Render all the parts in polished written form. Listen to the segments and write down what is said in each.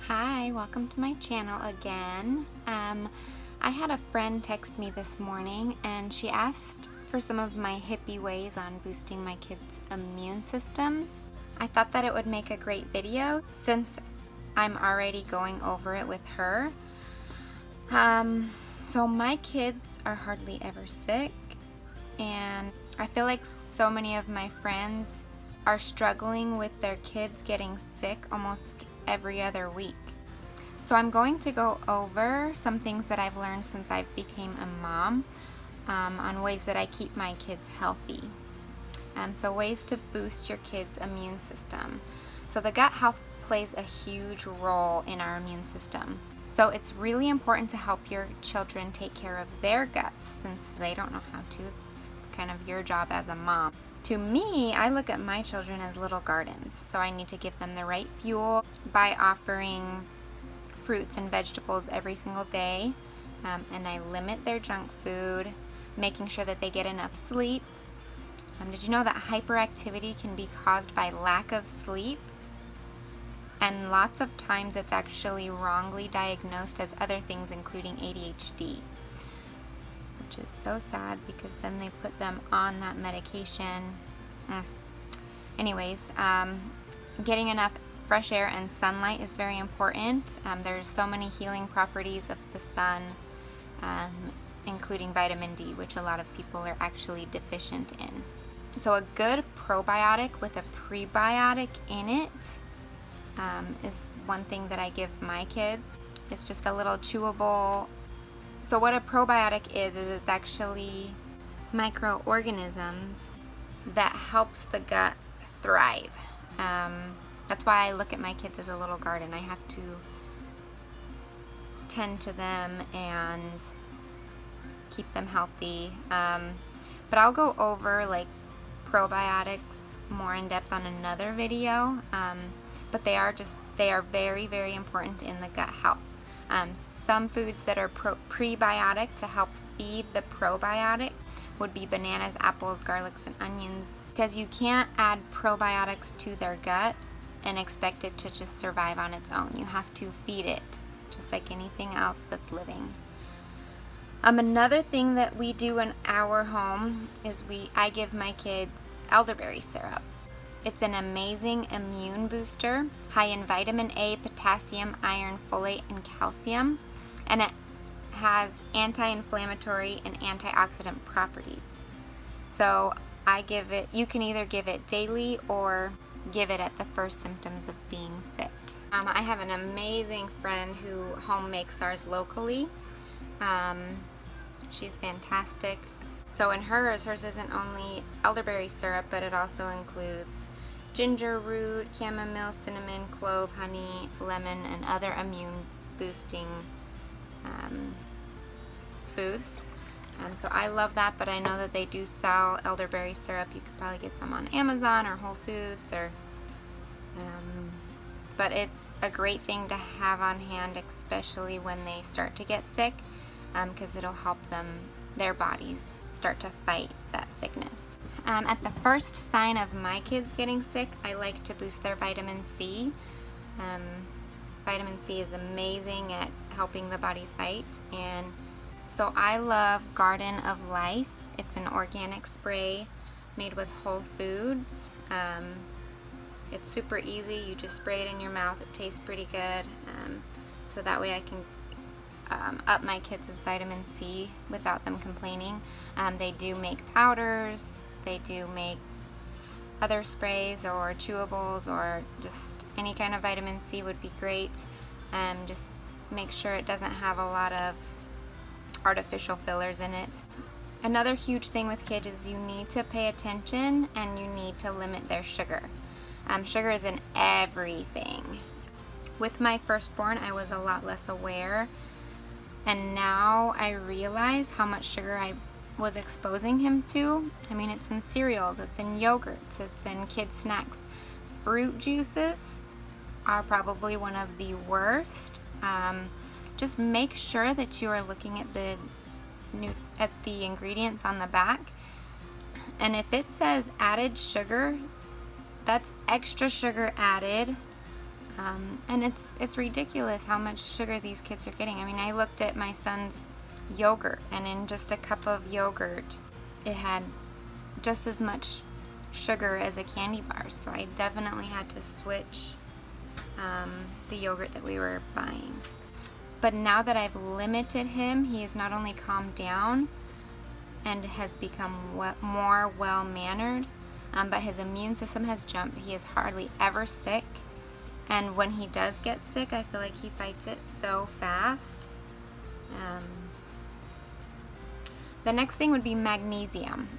Hi, welcome to my channel again. I had a friend text me this morning and she asked for some of my hippie ways on boosting my kids' immune systems. I thought that it would make a great video since I'm already going over it with her. So my kids are hardly ever sick, and I feel like so many of my friends are struggling with their kids getting sick almost every other week. So I'm going to go over some things that I've learned since I've became a mom on ways that I keep my kids healthy. So ways to boost your kids' immune system. So the gut health plays a huge role in our immune system. So it's really important to help your children take care of their guts since they don't know how to. It's kind of your job as a mom. To me, I look at my children as little gardens, so I need to give them the right fuel by offering fruits and vegetables every single day, and I limit their junk food, making sure that they get enough sleep. Did you know that hyperactivity can be caused by lack of sleep? And lots of times it's actually wrongly diagnosed as other things, including ADHD. Which is so sad because then they put them on that medication. Anyways, getting enough fresh air and sunlight is very important. There's so many healing properties of the sun, including vitamin D, which a lot of people are actually deficient in. So a good probiotic with a prebiotic in it is one thing that I give my kids. It's just a little chewable. So what a probiotic is it's actually microorganisms that helps the gut thrive. That's why I look at my kids as a little garden. I have to tend to them and keep them healthy. But I'll go over like probiotics more in depth on another video. But they are very, very important in the gut health. Some foods that are prebiotic to help feed the probiotic would be bananas, apples, garlics, and onions, because you can't add probiotics to their gut and expect it to just survive on its own. You have to feed it, just like anything else that's living. Another thing that we do in our home is I give my kids elderberry syrup. It's an amazing immune booster, high in vitamin A, potassium, iron, folate, and calcium, and it has anti-inflammatory and antioxidant properties. So you can either give it daily or give it at the first symptoms of being sick. I have an amazing friend who home makes ours locally. She's fantastic. So in hers isn't only elderberry syrup, but it also includes ginger root, chamomile, cinnamon, clove, honey, lemon, and other immune boosting foods. So I love that, but I know that they do sell elderberry syrup. You could probably get some on Amazon or Whole Foods, but it's a great thing to have on hand, especially when they start to get sick, because it'll help their bodies start to fight that sickness. At the first sign of my kids getting sick, I like to boost their vitamin C. Vitamin C is amazing at helping the body fight, and so I love Garden of Life. It's an organic spray made with whole foods. It's super easy. You just spray it in your mouth. It tastes pretty good. So that way I can up my kids' vitamin C without them complaining. They do make powders. They do make other sprays or chewables, or just any kind of vitamin C would be great. Just make sure it doesn't have a lot of artificial fillers in it. Another huge thing with kids is you need to pay attention and you need to limit their sugar. Sugar is in everything. With my firstborn, I was a lot less aware, and now I realize how much sugar I was exposing him to. I mean, it's in cereals, it's in yogurts, it's in kids' snacks. Fruit juices are probably one of the worst. Just make sure that you are looking at the ingredients on the back, and if it says added sugar, that's extra sugar added. And it's ridiculous how much sugar these kids are getting. I mean, I looked at my son's yogurt, and in just a cup of yogurt, it had just as much sugar as a candy bar. So I definitely had to switch the yogurt that we were buying. But now that I've limited him, he has not only calmed down and has become more well-mannered, but his immune system has jumped. He is hardly ever sick. And when he does get sick, I feel like he fights it so fast. The next thing would be magnesium.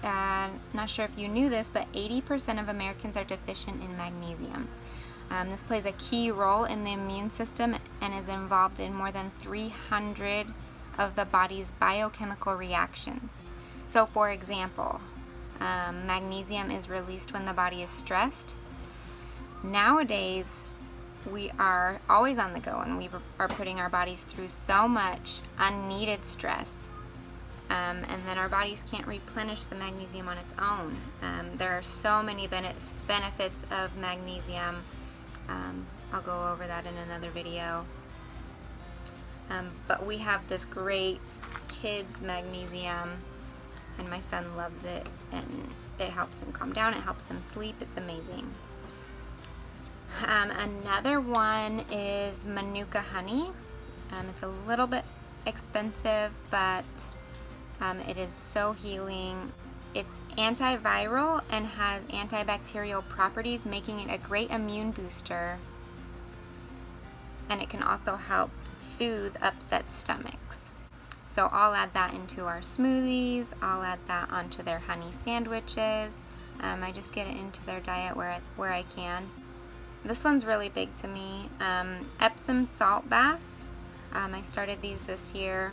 Not sure if you knew this, but 80% of Americans are deficient in magnesium. This plays a key role in the immune system and is involved in more than 300 of the body's biochemical reactions. So for example, magnesium is released when the body is stressed. Nowadays, we are always on the go, and we are putting our bodies through so much unneeded stress, and then our bodies can't replenish the magnesium on its own. There are so many benefits of magnesium. I'll go over that in another video. But we have this great kids magnesium, and my son loves it, and it helps him calm down, it helps him sleep. It's amazing. Another one is Manuka Honey. It's a little bit expensive, but it is so healing. It's antiviral and has antibacterial properties, making it a great immune booster. And it can also help soothe upset stomachs. So I'll add that into our smoothies. I'll add that onto their honey sandwiches. I just get it into their diet where I can. This one's really big to me. Epsom salt baths. I started these this year.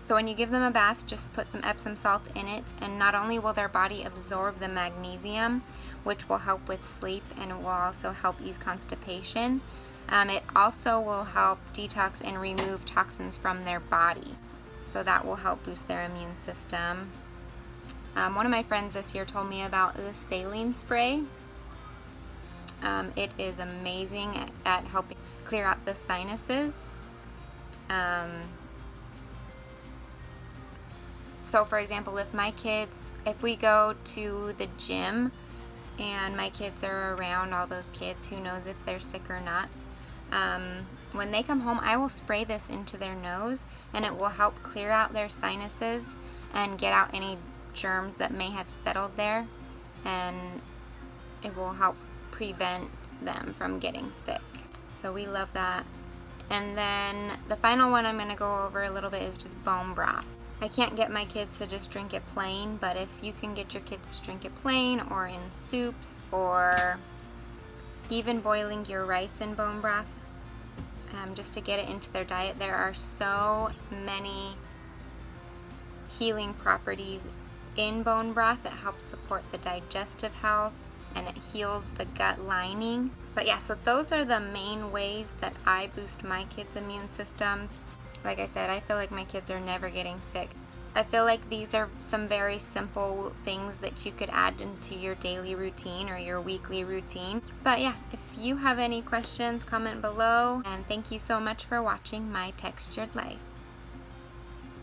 So when you give them a bath, just put some Epsom salt in it, and not only will their body absorb the magnesium, which will help with sleep, and it will also help ease constipation, it also will help detox and remove toxins from their body. So that will help boost their immune system. One of my friends this year told me about the Saline Spray. It is amazing at helping clear out the sinuses. So for example, if we go to the gym and my kids are around all those kids, who knows if they're sick or not, when they come home, I will spray this into their nose, and it will help clear out their sinuses and get out any germs that may have settled there, and it will help prevent them from getting sick. So we love that. And then the final one I'm going to go over a little bit is just bone broth. I can't get my kids to just drink it plain, but if you can get your kids to drink it plain or in soups, or even boiling your rice in bone broth, just to get it into their diet, there are so many healing properties in bone broth that helps support the digestive health, and it heals the gut lining. But yeah, so those are the main ways that I boost my kids' immune systems. Like I said, I feel like my kids are never getting sick. I feel like these are some very simple things that you could add into your daily routine or your weekly routine. But yeah, if you have any questions, comment below. And thank you so much for watching My Textured Life.